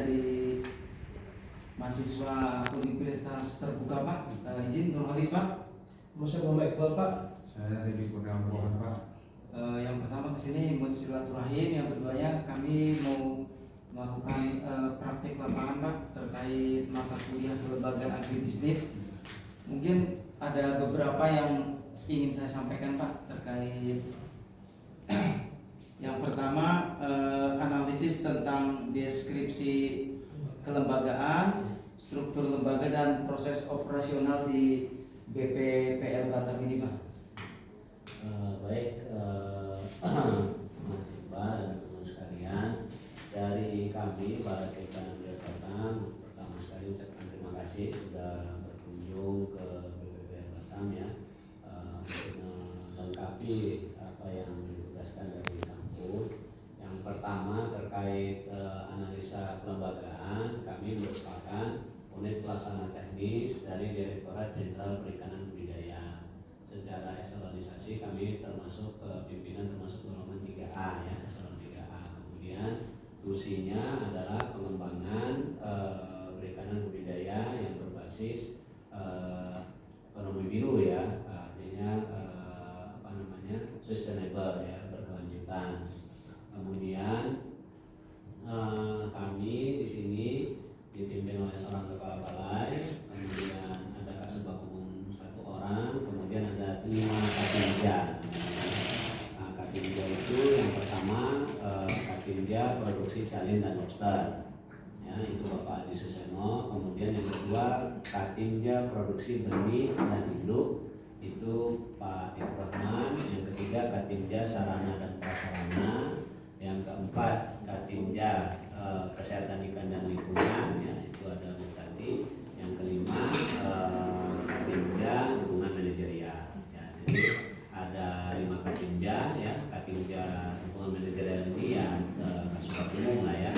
dari mahasiswa Universitas Terbuka Pak. Izin Nur Halis Pak. Masa Muhammad Iqbal Pak. Saya Redi Kurniawan Pak. Yang pertama kesini mau silaturahim, yang keduanya kami mau melakukan praktik lapangan Pak terkait mata kuliah kelembagaan agribisnis. Mungkin ada beberapa yang ingin saya sampaikan Pak terkait yang pertama analisis tentang deskripsi kelembagaan, struktur lembaga dan proses operasional di BPPL Batam ini Pak. Baik, Mas Iqbal dan teman sekalian, dari kami para dekan Batam pertama sekali ucapkan terima kasih sudah berkunjung ke BPPL Batam ya, untuk melengkapi apa yang ditugaskan dari kampus. Yang pertama terkait analisa kelembagaan, kami merupakan unit pelaksana teknis dari Direktorat Jenderal Perikanan Budidaya. Secara eselonisasi kami termasuk pimpinan termasuk golongan 3A ya, eselon 3A. Kemudian tusinya adalah pengembangan perikanan budidaya yang berbasis ekonomi biru ya, artinya sustainable ya, berkelanjutan. Kemudian kami di sini dipimpin oleh seorang kepala balai, kemudian ada kasubag umum 1 orang, kemudian ada 5 katinja. Nah, katinja itu yang pertama katinja produksi calin dan lobster, ya itu Bapak Adi Suseno. Kemudian yang kedua katinja produksi benih dan induk, itu Pak Ibrahman. Yang ketiga katinja sarana dan prasarana. Yang keempat katinja kesehatan ikan dan lingkungan, ya itu ada Bu Tati. Yang kelima katinja hubungan manajerial, ya, jadi ada 5 katinja ya. Katinja hubungan manajerial ini ya kasubag umum lah ya.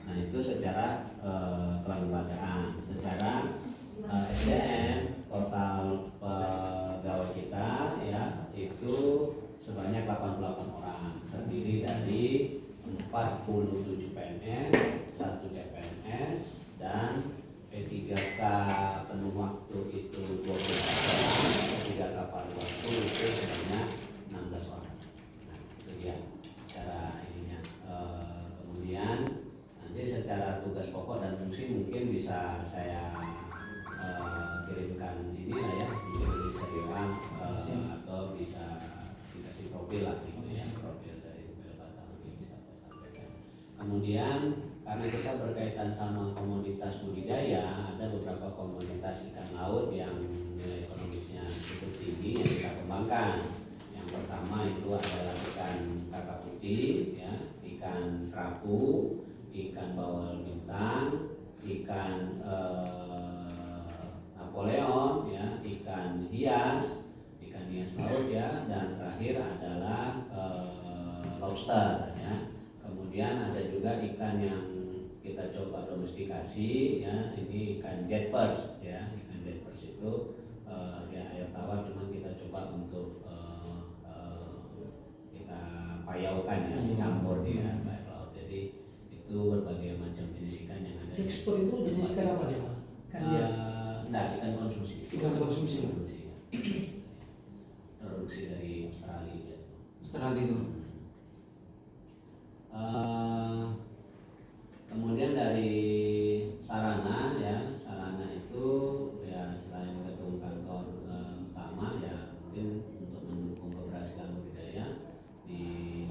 Nah itu secara kelembagaan. Secara SDM total pegawai kita ya itu sebanyak 88 orang, terdiri dari 47 PNS, 1 CPNS, dan P3K penuh waktu itu 24 orang, P3K paruh waktu itu sebanyak 16 orang. Nah itu dia secara ininya. Kemudian nanti secara tugas pokok dan fungsi mungkin bisa saya kirimkan ini lah ya, mungkin bisa bilang atau bisa dikasih profil lah gitu ya, profil dari BPPL Batam ini bisa saya sampaikan. Kemudian karena kita berkaitan sama komoditas budidaya, ada beberapa komoditas ikan laut yang nilai ekonomisnya cukup tinggi yang kita kembangkan. Yang pertama itu adalah ikan kakap putih ya, ikan kerapu, ikan bawal bintang, ikan Napoleon ya, ikan hias laut ya, dan terakhir adalah lobster ya. Kemudian ada juga ikan yang kita coba domestikasi ya, ini ikan jetpers ya. Ikan jetpers itu ya air tawar, cuma kita coba untuk kita payaukan ya, dicampur ya air laut. Jadi itu berbagai macam jenis ikan yang ada. Ekspor itu jenis ikan apa ya? Ikan hias. Nah, ikan konsumsi. Ikan konsumsi. Ya. Produksi dari Australia. Ya. Australia itu. Kemudian dari sarana ya, sarana itu ya selain gedung kantor utama ya, mungkin untuk mendukung keberhasilan budidaya di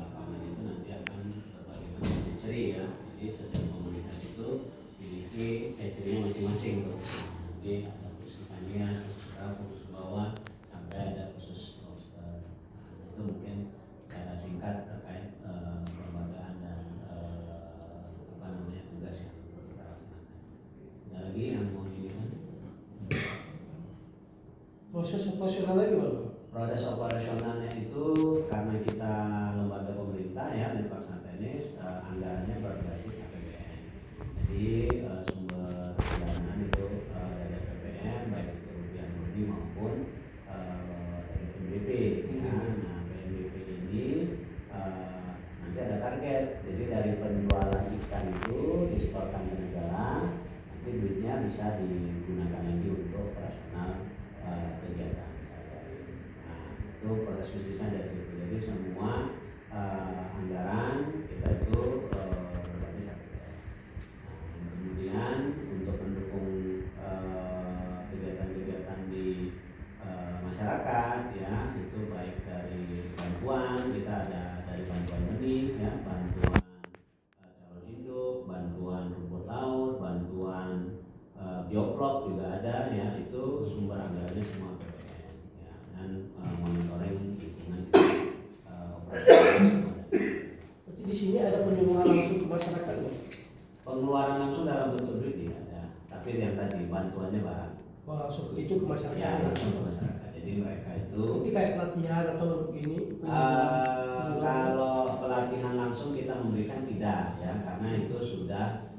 lapangan itu nanti akan berbagai macam hatchery ya. Jadi setiap komunitas itu memiliki hatchery-nya masing-masing tuh. Nanti ada khusus ikan hias, khusus kerapu, khusus bawah, sampai ada khusus lobster. Nah, itu mungkin secara singkat terkait kelembagaan dan tugas yang perlu kita laksanakan. Ada lagi yang mau dilihat? Proses operasionalnya gimana? Proses operasionalnya itu karena kita lembaga pemerintah ya, di pelaksana teknis, anggarannya berbasis APBN. Jadi sumber pendanaan itu dari APBN, baik itu rupiah murni maupun dari PNBP. Nah, PNBP ini nanti ada target. Jadi dari dari penjualan ikan itu disetorkan ke negara, nanti duitnya bisa digunakan lagi untuk operasional kegiatan sehari-hari. Nah, itu proses bisnisnya dari situ. Jadi semua anggaran kita itu berbasis APBN. Nah, kemudian untuk mendukung kegiatan-kegiatan di masyarakat ya, itu baik dari bantuan, kita ada dari bantuan benih ya, bantuan calon induk, bantuan rumput laut, bantuan bioplok juga ada ya, itu sumber anggarannya semua APBN ya, dan monitoring lingkungan operasi. Berarti di sini ada penjualan langsung ke masyarakat loh. Pengeluaran langsung dalam bentuk duit tidak ada, tapi yang tadi bantuannya barang. Oh, langsung itu ke masyarakat. Ya, langsung ke masyarakat. Jadi mereka itu Tapi kayak pelatihan atau ini? kalau pelatihan langsung kita memberikan tidak ya, karena itu sudah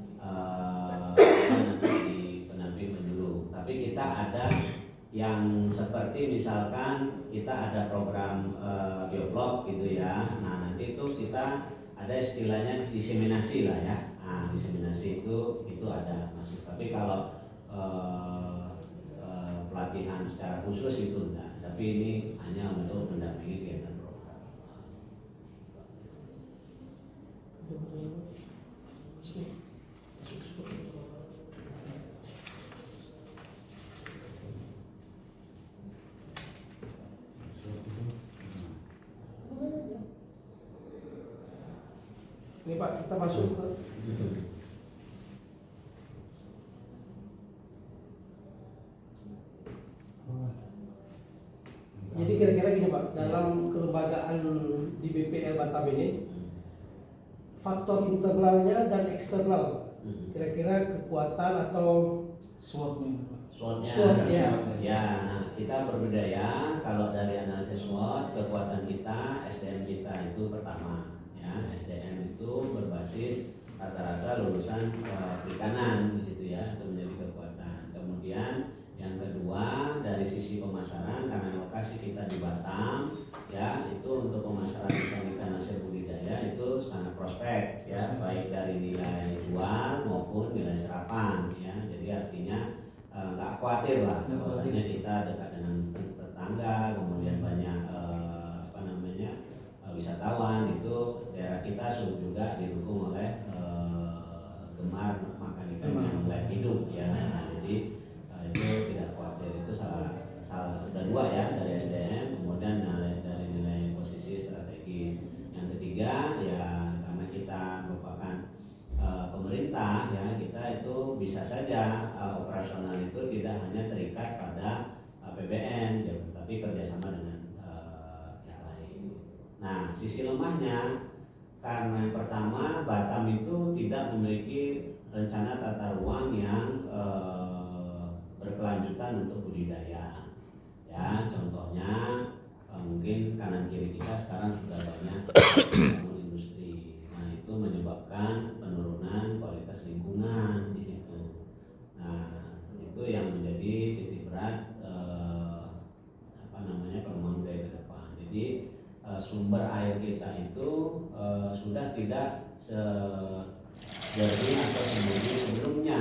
nanti pendamping menyeluruh. Tapi kita ada yang seperti misalkan kita ada program bioblog gitu ya. Nah, nanti itu kita ada istilahnya diseminasi lah ya. Nah, diseminasi itu ada masuk. Tapi kalau pelatihan secara khusus itu enggak, tapi ini hanya untuk mendampingi kegiatan program. Ini Pak, kita masuk ke jadi kira-kira gini Pak, dalam kelembagaan di BPL Batam ini faktor internalnya dan eksternal, kira-kira kekuatan atau SWOT-nya. SWOT, ya. Ya, nah kita berbeda ya. Kalau dari analisis SWOT, kekuatan kita, SDM kita itu pertama ya, SDM itu berbasis rata-rata lulusan perikanan di situ ya, itu menjadi kekuatan. Kemudian yang kedua dari sisi pemasaran, karena lokasi kita di Batam ya, itu untuk pemasaran ikan hasil budidaya itu sangat prospek ya, baik dari nilai jual maupun nilai serapan ya. Jadi artinya nggak khawatir lah, bahwasanya kita dekat dengan tetangga, kemudian banyak wisatawan, itu daerah kita juga didukung oleh gemar makan ikan yang layak hidup ya. Nah, jadi itu tidak khawatir, itu salah ada dua ya, dari SDM, kemudian dari nilai posisi strategis. Yang ketiga ya, karena kita merupakan pemerintah ya, kita itu bisa saja operasional itu tidak hanya terikat pada APBN ya, tapi kerjasama dengan yang lain. Nah, sisi lemahnya karena yang pertama Batam itu tidak memiliki rencana tata ruang yang berkelanjutan untuk budidaya ya. Contohnya mungkin kanan kiri kita sekarang sudah banyak bangun industri. Nah, itu menyebabkan penurunan kualitas lingkungan di situ. Nah, itu yang menjadi titik berat pengembangan budaya ke depan. Jadi sumber air kita itu sudah tidak sejernih atau semudah sebelumnya.